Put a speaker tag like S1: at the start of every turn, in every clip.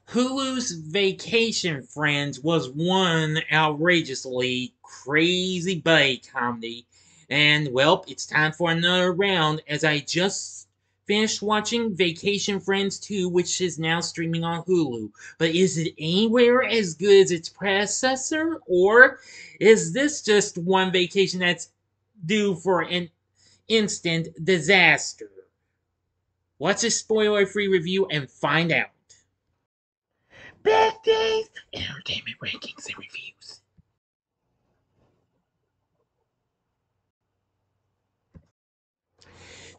S1: Hulu's Vacation Friends was one outrageously crazy buddy comedy. And, well, it's time for another round as I just finished watching Vacation Friends 2, which is now streaming on Hulu. But is it anywhere as good as its predecessor? Or is this just one vacation that's due for an instant disaster? Watch a spoiler free review and find out. Best Days Entertainment Rankings and Reviews.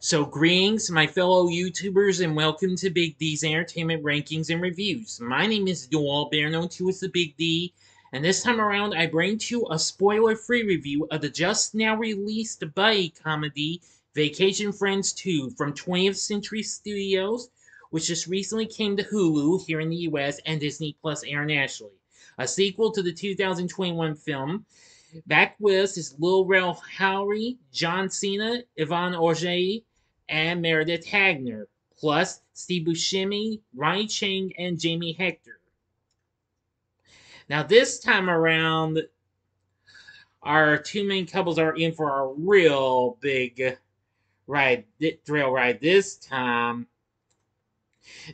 S1: So, greetings, my fellow YouTubers, and welcome to Big D's Entertainment Rankings and Reviews. My name is Dual, better known to as the Big D, and this time around I bring to you a spoiler-free review of the just now released buddy comedy Vacation Friends 2 from 20th Century Studios, which just recently came to Hulu here in the US and Disney Plus internationally. A sequel to the 2021 film. Back with us is Lil Rel Howery, John Cena, Yvonne Orji, and Meredith Hagner, plus Steve Buscemi, Ronny Chieng, and Jamie Hector. Now, this time around, our two main couples are in for a real big thrill ride this time.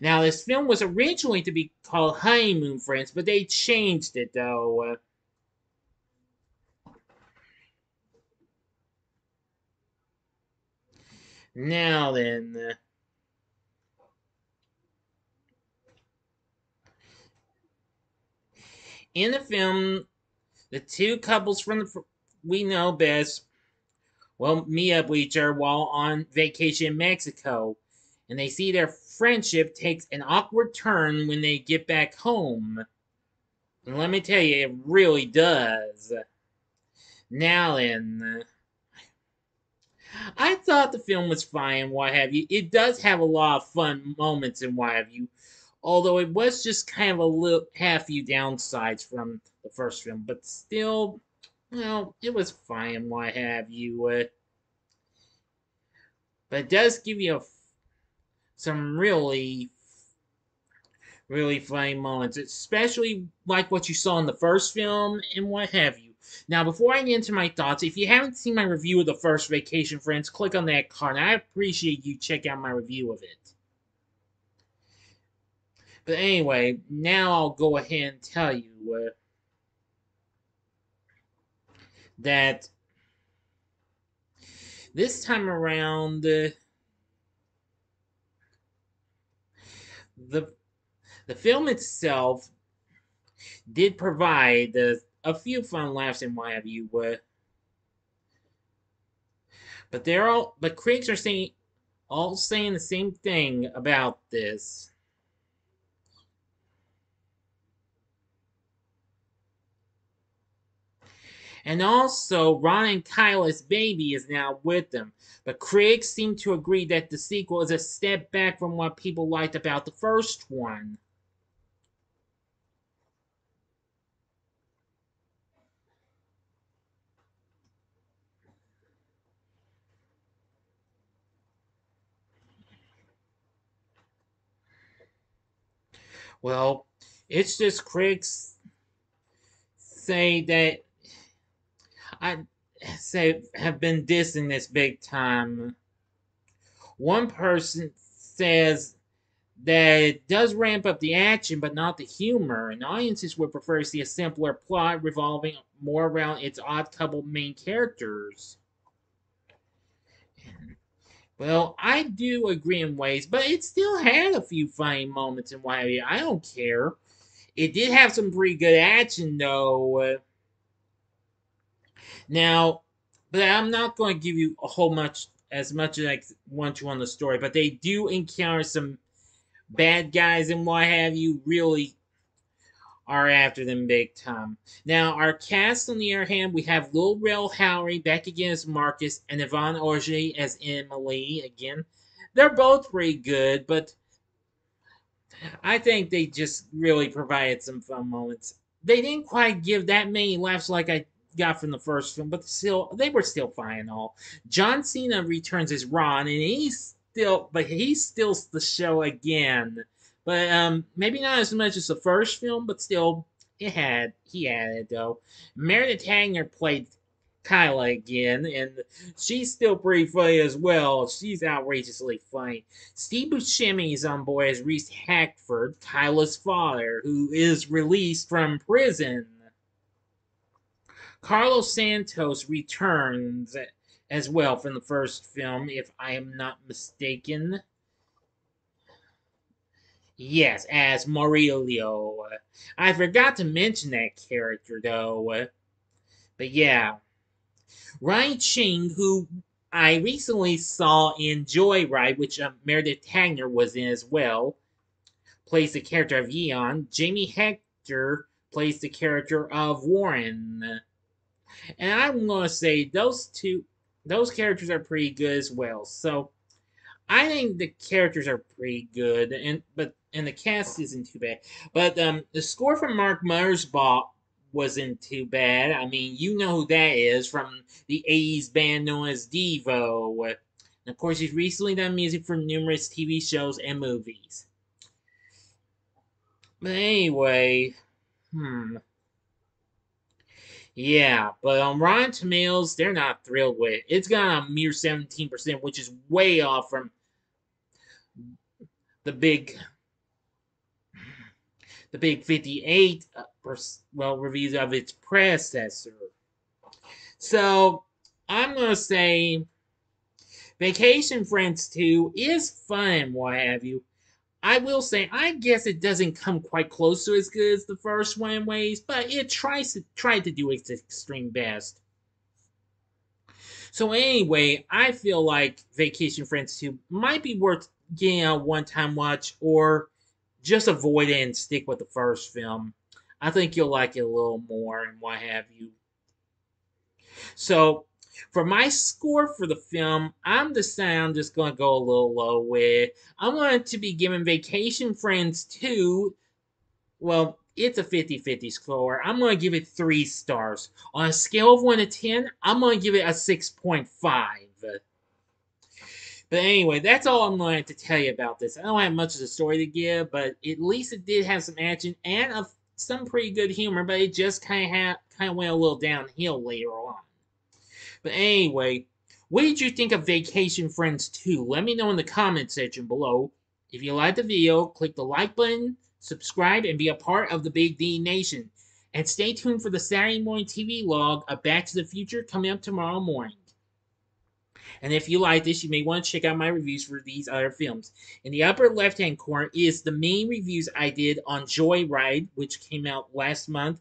S1: Now, this film was originally to be called Honeymoon Friends, but they changed it though. Now then. In the film, the two couples from the we know best will meet up with each other while on vacation in Mexico, and they see their friendship takes an awkward turn when they get back home. And let me tell you, it really does. Now then, I thought the film was fine and what have you. It does have a lot of fun moments and what have you, although it was just kind of have few downsides from the first film, but still, well, it was fine and what have you. But it does give you some really funny moments, especially like what you saw in the first film and what have you. Now, before I get into my thoughts, if you haven't seen my review of the first Vacation Friends, click on that card. And I appreciate you check out my review of it. But anyway, now I'll go ahead and tell you that this time around, the the film itself did provide a few fun laughs and what have you, but critics are saying the same thing about this. And also, Ron and Kyla's baby is now with them. But critics seem to agree that the sequel is a step back from what people liked about the first one. Well, it's just critics say that I say have been dissing this big time. One person says that it does ramp up the action but not the humor, and audiences would prefer to see a simpler plot revolving more around its odd couple main characters. Well, I do agree in ways, but it still had a few funny moments and what have you. I don't care. It did have some pretty good action though. Now, but I'm not going to give you a whole much as much as I want to on the story, but they do encounter some bad guys and what have you really are after them big time. Now, our cast, on the other hand, we have Lil Rel Howery back again as Marcus and Yvonne Orji as Emily again. They're both pretty good, but I think they just really provided some fun moments. They didn't quite give that many laughs like I got from the first film, but still, they were still fine and all. John Cena returns as Ron, and he's still the show again. but maybe not as much as the first film, but still, he had it though. Meredith Hagner played Kyla again, and she's still pretty funny as well. She's outrageously funny. Steve Buscemi is on board as Reese Hackford, Kyla's father, who is released from prison. Carlos Santos returns as well from the first film, if I am not mistaken. Yes, as Mauricio. I forgot to mention that character though. But yeah, Ryan Chieng, who I recently saw in Joyride, which Meredith Hagner was in as well, plays the character of Yvonne. Jamie Hector plays the character of Warren. And I'm gonna say those characters are pretty good as well. So I think the characters are pretty good, and the cast isn't too bad. But the score from Mark Mersbaugh wasn't too bad. I mean, you know who that is from the '80s band known as Devo. And of course, he's recently done music for numerous TV shows and movies. But anyway, hmm. Yeah, but on Rotten Tomatoes, they're not thrilled with it. It's got a mere 17%, which is way off from the big the big 58 reviews of its predecessor. So I'm gonna say Vacation Friends 2 is fun and what have you. I will say, I guess it doesn't come quite close to as good as the first one in ways, but it tried to do its extreme best. So anyway, I feel like Vacation Friends 2 might be worth getting a one-time watch, or just avoid it and stick with the first film. I think you'll like it a little more and what have you. So for my score for the film, I'm just gonna go a little low with. I'm going to be giving Vacation Friends 2, well, it's a 50-50 score. I'm going to give it 3 stars. On a scale of 1 to 10, I'm going to give it a 6.5. But anyway, that's all I'm going to tell you about this. I don't have much of a story to give, but at least it did have some action and some pretty good humor, but it just kind of went a little downhill later on. But anyway, what did you think of Vacation Friends 2? Let me know in the comment section below. If you liked the video, click the like button, subscribe, and be a part of the Big D Nation. And stay tuned for the Saturday morning TV log of Back to the Future coming up tomorrow morning. And if you like this, you may want to check out my reviews for these other films. In the upper left-hand corner is the main reviews I did on Joyride, which came out last month,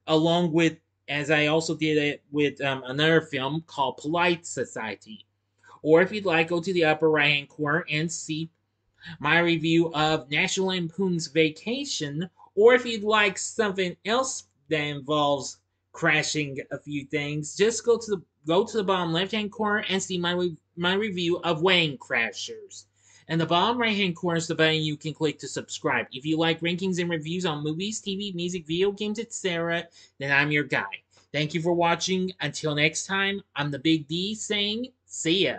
S1: along with, as I also did it with another film called Polite Society. Or if you'd like, go to the upper right-hand corner and see my review of National Lampoon's Vacation. Or if you'd like something else that involves crashing a few things, just go to the bottom left-hand corner and see my review of Wedding Crashers. And the bottom right-hand corner is the button you can click to subscribe. If you like rankings and reviews on movies, TV, music, video games, etc., then I'm your guy. Thank you for watching. Until next time, I'm the Big D saying, see ya.